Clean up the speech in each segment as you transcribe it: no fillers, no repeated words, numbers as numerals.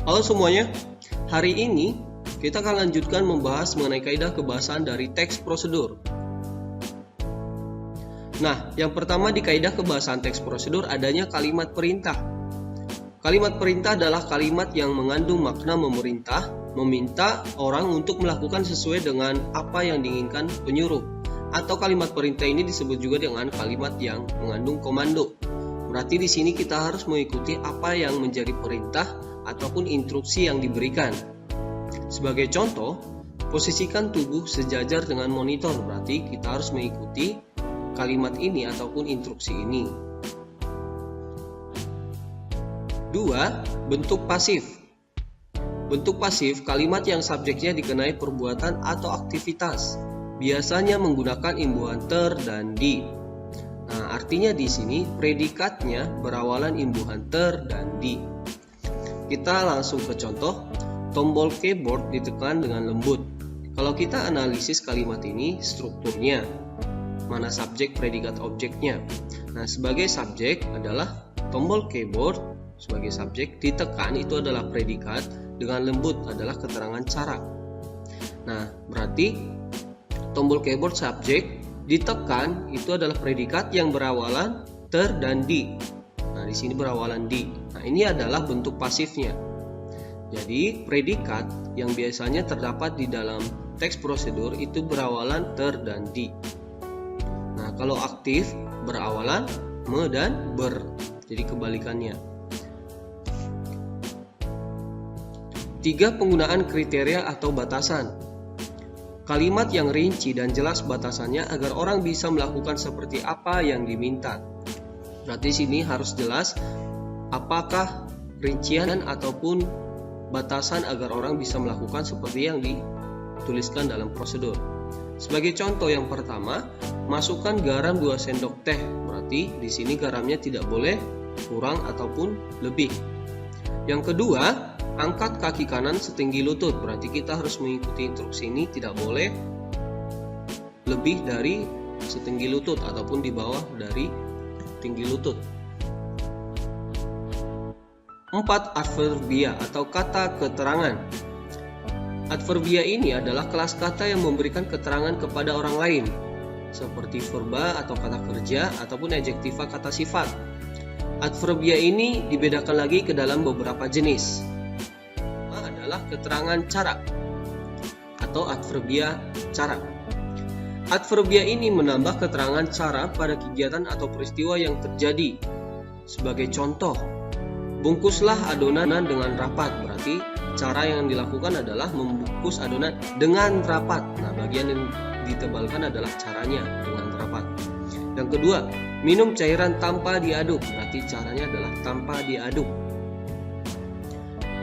Halo semuanya, hari ini kita akan lanjutkan membahas mengenai kaidah kebahasaan dari teks prosedur. Nah, yang pertama di kaidah kebahasaan teks prosedur adanya kalimat perintah. Kalimat perintah adalah kalimat yang mengandung makna memerintah, meminta orang untuk melakukan sesuai dengan apa yang diinginkan penyuruh. Atau kalimat perintah ini disebut juga dengan kalimat yang mengandung komando. Berarti di sini kita harus mengikuti apa yang menjadi perintah ataupun instruksi yang diberikan. Sebagai contoh, posisikan tubuh sejajar dengan monitor. Berarti kita harus mengikuti kalimat ini ataupun instruksi ini. 2. Bentuk pasif. Bentuk pasif kalimat yang subjeknya dikenai perbuatan atau aktivitas. Biasanya menggunakan imbuhan ter dan di. Nah, artinya di sini predikatnya berawalan imbuhan ter dan di. Kita langsung ke contoh, tombol keyboard ditekan dengan lembut. Kalau kita analisis kalimat ini, strukturnya, mana subjek, predikat, objeknya. Nah, sebagai subjek adalah tombol keyboard, sebagai subjek ditekan itu adalah predikat, dengan lembut adalah keterangan cara. Nah, berarti tombol keyboard subjek ditekan itu adalah predikat yang berawalan ter dan di. Nah, di sini berawalan di. Nah, ini adalah bentuk pasifnya. Jadi, predikat yang biasanya terdapat di dalam teks prosedur itu berawalan ter dan di. Nah, kalau aktif berawalan me dan ber. Jadi kebalikannya. 3. Penggunaan kriteria atau batasan. Kalimat yang rinci dan jelas batasannya agar orang bisa melakukan seperti apa yang diminta. Berarti sini harus jelas apakah rincian ataupun batasan agar orang bisa melakukan seperti yang dituliskan dalam prosedur. Sebagai contoh yang pertama, masukkan garam 2 sendok teh. Berarti di sini garamnya tidak boleh kurang ataupun lebih. Yang kedua, angkat kaki kanan setinggi lutut. Berarti kita harus mengikuti instruksi ini, tidak boleh lebih dari setinggi lutut ataupun di bawah dari tinggi lutut. 4. Adverbia atau kata keterangan. Adverbia ini adalah kelas kata yang memberikan keterangan kepada orang lain, seperti verba atau kata kerja ataupun adjektiva kata sifat. Adverbia ini dibedakan lagi ke dalam beberapa jenis. Adalah keterangan cara atau adverbia cara. Adverbia ini menambah keterangan cara pada kegiatan atau peristiwa yang terjadi. Sebagai contoh, bungkuslah adonan dengan rapat. Berarti cara yang dilakukan adalah membungkus adonan dengan rapat. Nah, bagian yang ditebalkan adalah caranya dengan rapat. Yang kedua, minum cairan tanpa diaduk. Berarti caranya adalah tanpa diaduk.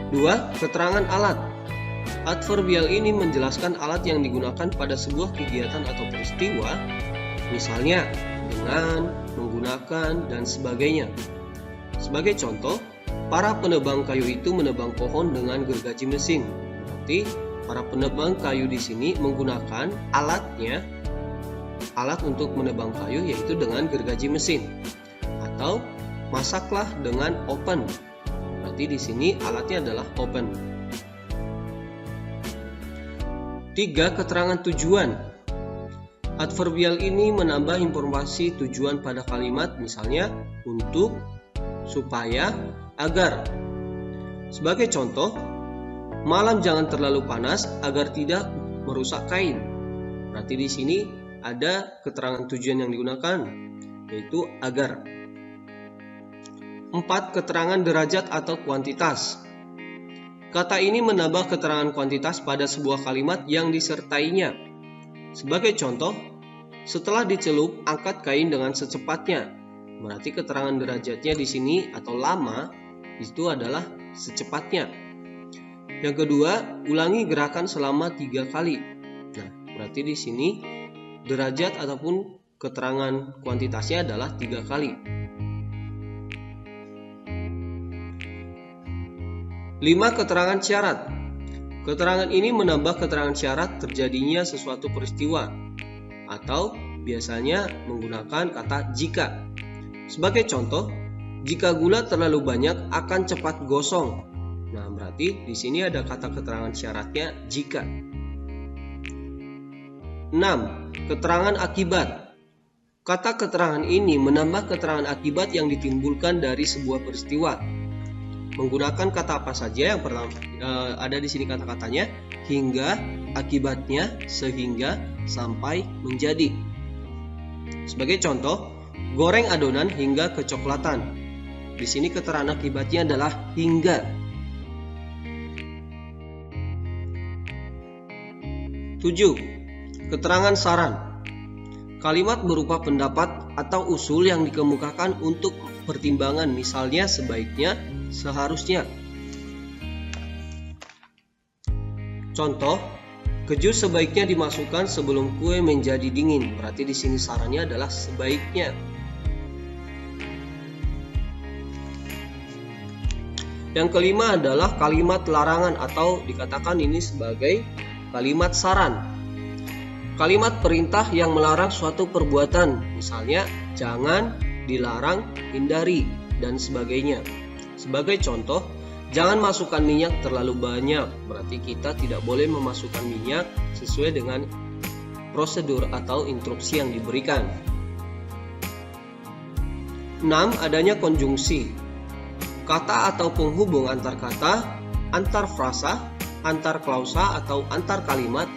2. Keterangan alat. Adverbial ini menjelaskan alat yang digunakan pada sebuah kegiatan atau peristiwa, misalnya dengan, menggunakan, dan sebagainya. Sebagai contoh, para penebang kayu itu menebang pohon dengan gergaji mesin. Berarti para penebang kayu di sini menggunakan alatnya, alat untuk menebang kayu yaitu dengan gergaji mesin. Atau masaklah dengan oven. Berarti di sini alatnya adalah oven. 3. Keterangan tujuan. Adverbial ini menambah informasi tujuan pada kalimat, misalnya untuk, supaya, agar. Sebagai contoh, malam jangan terlalu panas agar tidak merusak kain. Berarti di sini ada keterangan tujuan yang digunakan, yaitu agar. 4. Keterangan derajat atau kuantitas. Kata ini menambah keterangan kuantitas pada sebuah kalimat yang disertainya. Sebagai contoh, setelah dicelup, angkat kain dengan secepatnya. Berarti keterangan derajatnya di sini atau lama itu adalah secepatnya. Yang kedua, ulangi gerakan selama 3 kali. Nah, berarti di sini derajat ataupun keterangan kuantitasnya adalah 3 kali. 5. Keterangan syarat. Keterangan ini menambah keterangan syarat terjadinya sesuatu peristiwa atau biasanya menggunakan kata jika. Sebagai contoh, jika gula terlalu banyak akan cepat gosong. Nah, berarti di sini ada kata keterangan syaratnya jika. 6. Keterangan akibat. Kata keterangan ini menambah keterangan akibat yang ditimbulkan dari sebuah peristiwa. Menggunakan kata apa saja? Yang pertama ada di sini kata-katanya hingga, akibatnya, sehingga, sampai, menjadi. Sebagai contoh, goreng adonan hingga kecoklatan. Di sini keterangan akibatnya adalah hingga. 7. Keterangan saran. Kalimat berupa pendapat atau usul yang dikemukakan untuk pertimbangan, misalnya sebaiknya, seharusnya. Contoh, keju sebaiknya dimasukkan sebelum kue menjadi dingin. Berarti di sini sarannya adalah sebaiknya. Yang kelima adalah kalimat larangan atau dikatakan ini sebagai kalimat saran. Kalimat perintah yang melarang suatu perbuatan, misalnya jangan, dilarang, hindari, dan sebagainya. Sebagai contoh, jangan masukkan minyak terlalu banyak, berarti kita tidak boleh memasukkan minyak sesuai dengan prosedur atau instruksi yang diberikan. 6. Adanya konjungsi. Kata atau penghubung antar kata, antar frasa, antar klausa, atau antar kalimat,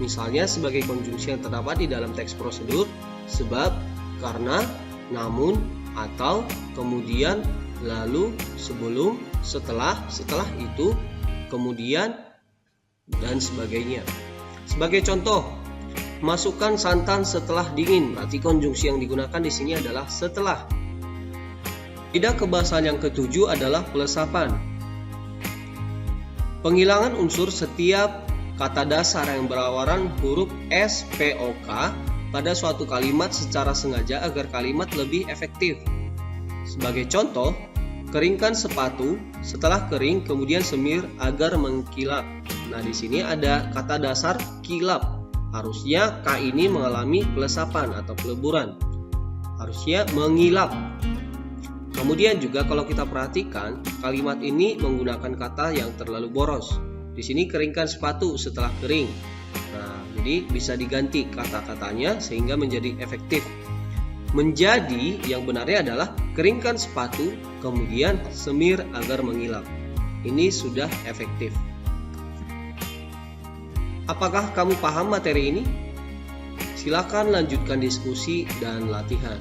misalnya sebagai konjungsi yang terdapat di dalam teks prosedur, sebab, karena, namun, atau, kemudian, lalu, sebelum, setelah itu, kemudian, dan sebagainya. Sebagai contoh, masukkan santan setelah dingin, berarti konjungsi yang digunakan di sini adalah setelah. Kaidah kebahasan yang ketujuh adalah pelesapan. Penghilangan unsur setiap kata dasar yang berawalan huruf SPOK pada suatu kalimat secara sengaja agar kalimat lebih efektif. Sebagai contoh, keringkan sepatu, setelah kering kemudian semir agar mengkilap. Nah, di sini ada kata dasar kilap. Harusnya K ini mengalami pelesapan atau peleburan. Harusnya mengilap. Kemudian juga kalau kita perhatikan, kalimat ini menggunakan kata yang terlalu boros. Di sini keringkan sepatu setelah kering. Nah, jadi bisa diganti kata-katanya sehingga menjadi efektif. Menjadi yang benarnya adalah keringkan sepatu, kemudian semir agar mengilap. Ini sudah efektif. Apakah kamu paham materi ini? Silakan lanjutkan diskusi dan latihan.